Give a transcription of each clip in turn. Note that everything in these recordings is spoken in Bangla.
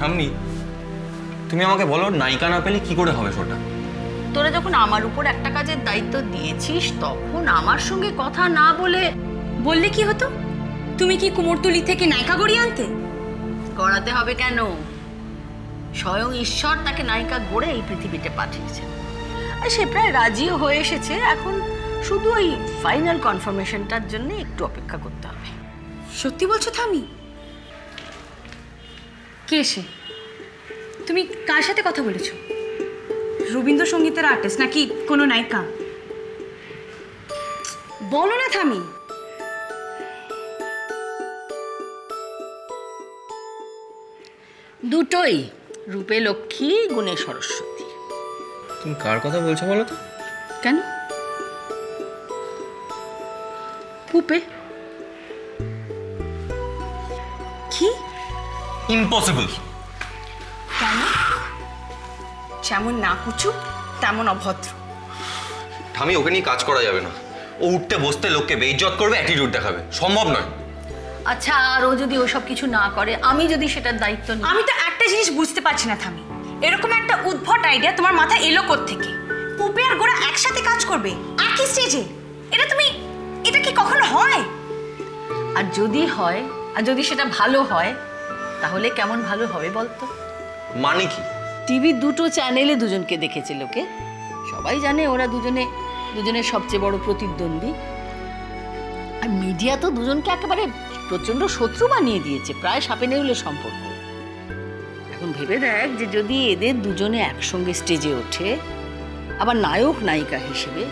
ঠাম্মি, তুমি আমাকে বলো নায়িকা না পেলে কি করে হবে শোটা? তোরা যখন আমার উপর একটা কাজের দায়িত্ব দিয়েছিস তখন আমার সঙ্গে কথা না বললে কি হতো? তুমি কি কুমোরটুলি থেকে নায়িকা গড়িয়ে আনতে? গড়াতে হবে কেন? স্বয়ং ঈশ্বর তাকে নায়িকা গড়ে এই পৃথিবীতে পাঠিয়েছে, আর সে প্রায় রাজিও হয়ে এসেছে। এখন শুধু ওই ফাইনাল কনফার্মেশনটার জন্য একটু অপেক্ষা করতে হবে। সত্যি বলছো থামি? কে সে? তুমি কার সাথে কথা বলেছো? রবীন্দ্রসঙ্গীতের আর্টিস্ট নাকি কোনো নায়িকা? বলো না থামি। দুটোই, রূপে লক্ষ্মী, গুণে সরস্বতী। তুমি কার কথা বলছো বলো তো? কেন? পুপে। কি? ইম্পসিবল। কেন? যেমন না কুচু তেমন অভদ্র। ঠামি, ওকে নিয়ে কাজ করা যাবে না। ও উঠতে বসতে লোককে বেইজ্জত করবে, অ্যাটিটিউড দেখাবে, সম্ভব নয়। আচ্ছা, আর ও যদি ওসব কিছু না করে, আমি যদি সেটার দায়িত্ব নিই? আমি তো একটা জিনিস বুঝতে পারছি না থামি, এরকম একটা উদ্ভট আইডিয়া তোমার মাথায় এলো কোত্থেকে? পুপে আর গোরা একসাথে কাজ করবে একই স্টেজে? এটা কি কখনো হয়? আর যদি হয়, আর যদি সেটা ভালো হয়, তাহলে কেমন ভালো হবে বলতো? মানে কি? টিভির দুটো চ্যানেলে দুজনকে দেখেছে লোকে, সবাই জানে ওরা দুজনের সবচেয়ে বড় প্রতিদ্বন্দ্বী। আর মিডিয়া তো দুজনকে একেবারে প্রচন্ড শত্রু বানিয়ে দিয়েছে, প্রায় সাপে নেউলে সম্পর্ক। এখন ভেবে দেখ যে যদি এদের দুজনে একসঙ্গে স্টেজে ওঠে, আবার নায়ক নায়িকা হিসেবে,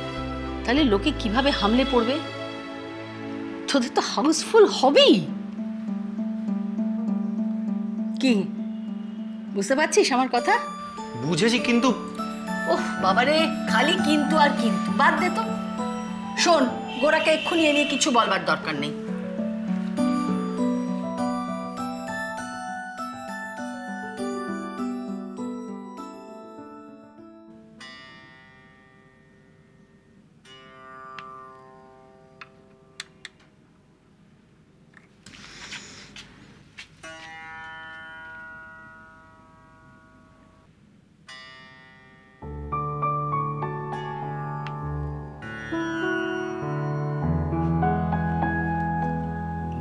তাহলে লোকে কিভাবে হামলে পড়বে? তোদের তো হাউসফুল হবেই। কি বুঝতে পারছিস আমার কথা? বুঝেছি, কিন্তু ওহ বাবারে, খালি কিন্তু আর কিন্তু, বাদ দে তো। শোন, গোরাকে এক্ষুনি এ নিয়ে কিছু বলবার দরকার নেই।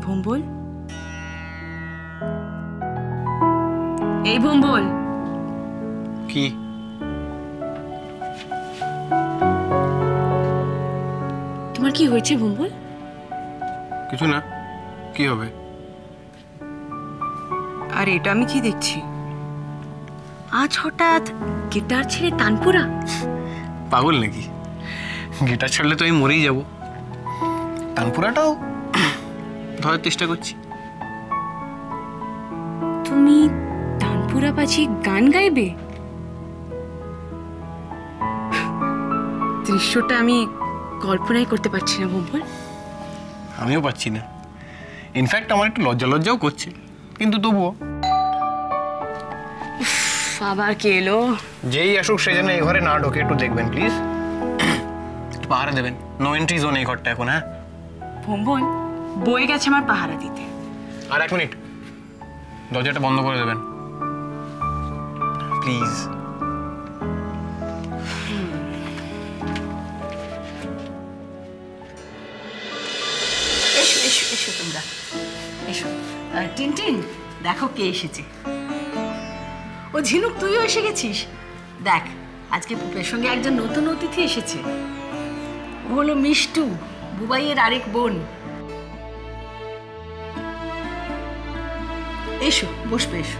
ভম্বল, এই ভম্বল। কি? তোমার কি হয়েছে ভম্বল? কিছু না, কি হবে? আর এটা আমি কি দেখছি? আজ হঠাৎ গিটার ছেড়ে তানপুরা? পাগল নাকি? গিটার ছাড়লে তো আমি মরেই যাব। তানপুরাটাও ধরার চেষ্টা করছি। তুমি তানপুরা বাজি গান গাইবে? দৃশ্যটা আমি কল্পনাই করতে পারছি না ভম্বল। আমিও পাচ্ছি না। ইনফ্যাক্ট আমার একটু লজ্জাও করছে, কিন্তু তবুও। আবার কে এলো? যেই আসুক সে যেন এই ঘরে না ঢোকে, একটু দেখবেন প্লিজ। পাহারা দেবেন, নো এন্ট্রি জোন এই ঘরটা এখন। হ্যাঁ ভম্বল, বয়ে গেছে আমার পাহারা দিতে। আর 1 মিনিট, দরজাটা বন্ধ করে দেবেন প্লিজ। এসো এসো এসো, তোমরা এসো। টিনটিন, দেখো কে এসেছে। ও ঝিনুক, তুইও এসে গেছিস। দেখ, আজকে পুপের সঙ্গে একজন নতুন অতিথি এসেছে। ও হলো মিষ্টু, বুবাইয়ের আরেক বোন। এসো, বসবে, এসো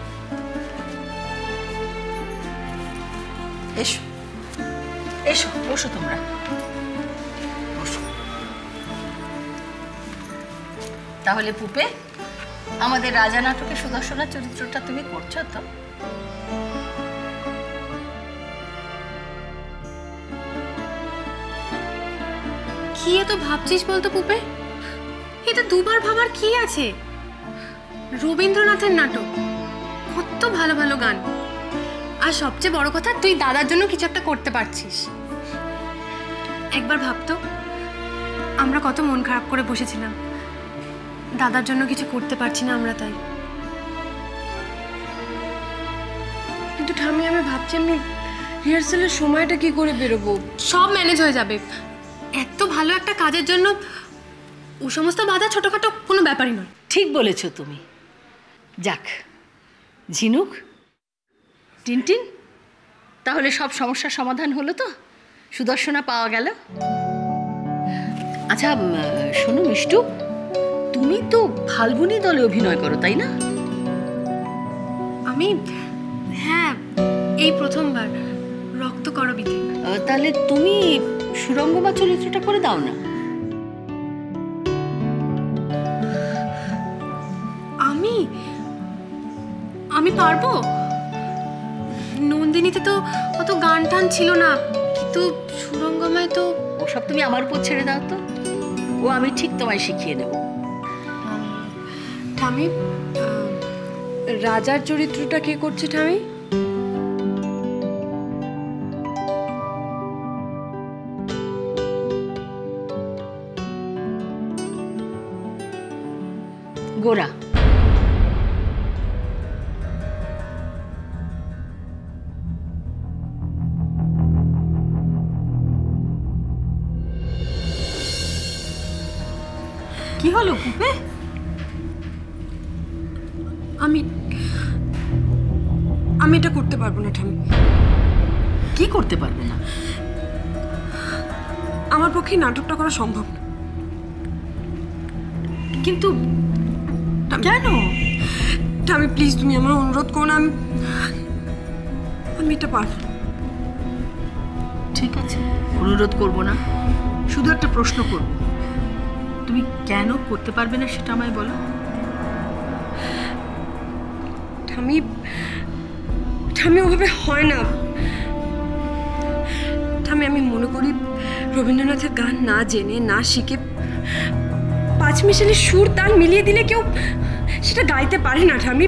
এসো এসো, বসো তোমরা, বসো। তাহলে পুপে, আমাদের রাজা নাটকে সুদর্শনা চরিত্রটা তুমি করছো তো? কি এত ভাবছিস বলতো পুপে? এটা দুবার ভাবার কি আছে? রবীন্দ্রনাথের নাটক, কত ভালো ভালো গান, আর সবচেয়ে বড় কথা তুই দাদার জন্য কিছু একটা করতে পারছিস। একবার ভাবতো, আমরা কত মন খারাপ করে বসেছিলাম, দাদার জন্য কিছু করতে পারছি না আমরা, তাই। কিন্তু ঠামি আমি ভাবছি আমি রিহার্সালের সময়টা কি করে বেরোবো? সব ম্যানেজ হয়ে যাবে। এত ভালো একটা কাজের জন্য ও সমস্ত বাধা ছোটখাটো কোনো ব্যাপারই নয়। ঠিক বলেছ তুমি। যাক ঝিনুক, টিনটিন, তাহলে সব সমস্যার সমাধান হলো তো? সুদর্শনা পাওয়া গেল। আচ্ছা শোনো মিষ্টু, তুমি তো ফাল্গুনী দলে অভিনয় করো তাই না? আমি হ্যাঁ, এই প্রথমবার রক্ত করবিতে। তাহলে তুমি সুরঙ্গমা চরিত্রটা করে দাও না। আমি পারবো। নন্দিনীতে তো অত গান টান ছিল না, কিন্তু সুরঙ্গমায় তো। ওসব তুমি আমার উপর ছেড়ে দাও তো, ও আমি ঠিক তোমায় শিখিয়ে নেব। ঠামি, রাজার চরিত্রটা কে করছে ঠামি? গোরা। কি হলো পুপে? আমি এটা করতে পারবো না ঠামি। কি করতে পারবে না? আমার পক্ষে নাটকটা করা সম্ভব না। কিন্তু কেন? ঠামি প্লিজ, তুমি আমার অনুরোধ করো না। আমি এটা পারবো না। ঠিক আছে, অনুরোধ করব না, শুধু একটা প্রশ্ন করব। তুমি কেন করতে পারবে না সেটা আমায় বলো। ঠামি ওভাবে হয় না। ঠামি আমি মনে করি রবীন্দ্রনাথের গান না জেনে না শিখে পাঁচমিশালি সুর তাল মিলিয়ে দিলে কেউ সেটা গাইতে পারে না। ঠামি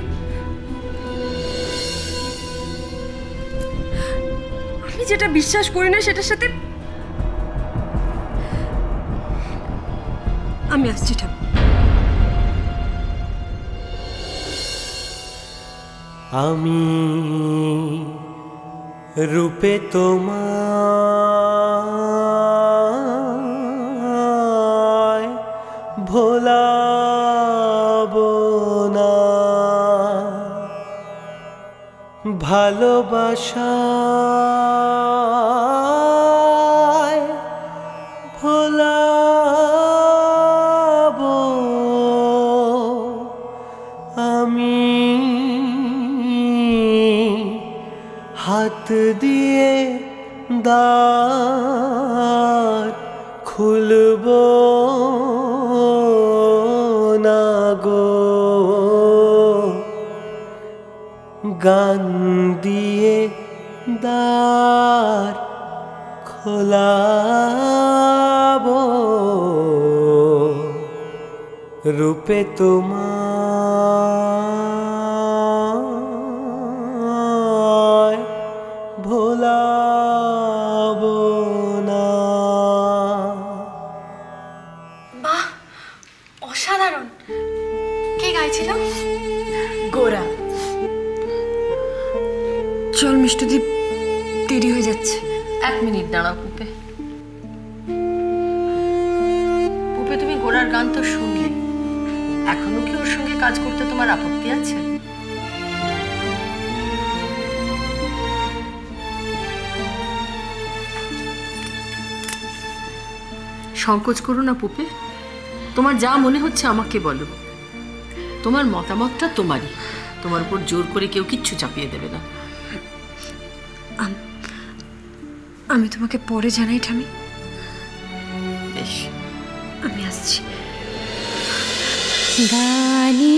আমি যেটা বিশ্বাস করি না সেটার সাথে আমি আসছি। ঠামি আমি রূপে তোমায় ভোলাবো না, ভালোবাসায় ভোলাবো আমি। হাত দিয়ে দ্বার খুলব না গো, গান দিয়ে দ্বার খোলাব, রূপে তোমায় ভোলাবো না। বাহ, অসাধারণ। কে গাইছিল? গোরা। চল মিষ্টুদীপ, দেরি হয়ে যাচ্ছে। 1 মিনিট দাঁড়াও পুপে। পুপে তুমি গোরার গান তো শুনলে, এখনো কি ওর সঙ্গে কাজ করতে তোমার আপত্তি আছে? সংকোচ করো না পুপে, তোমার যা মনে হচ্ছে আমাকে বলো। তোমার মতামতটা তোমারই, তোমার উপর জোর করে কেউ কিচ্ছু চাপিয়ে দেবে না। আমি তোমাকে পরে জানাই ঠামি। বেশ, আমি আসছি। গানে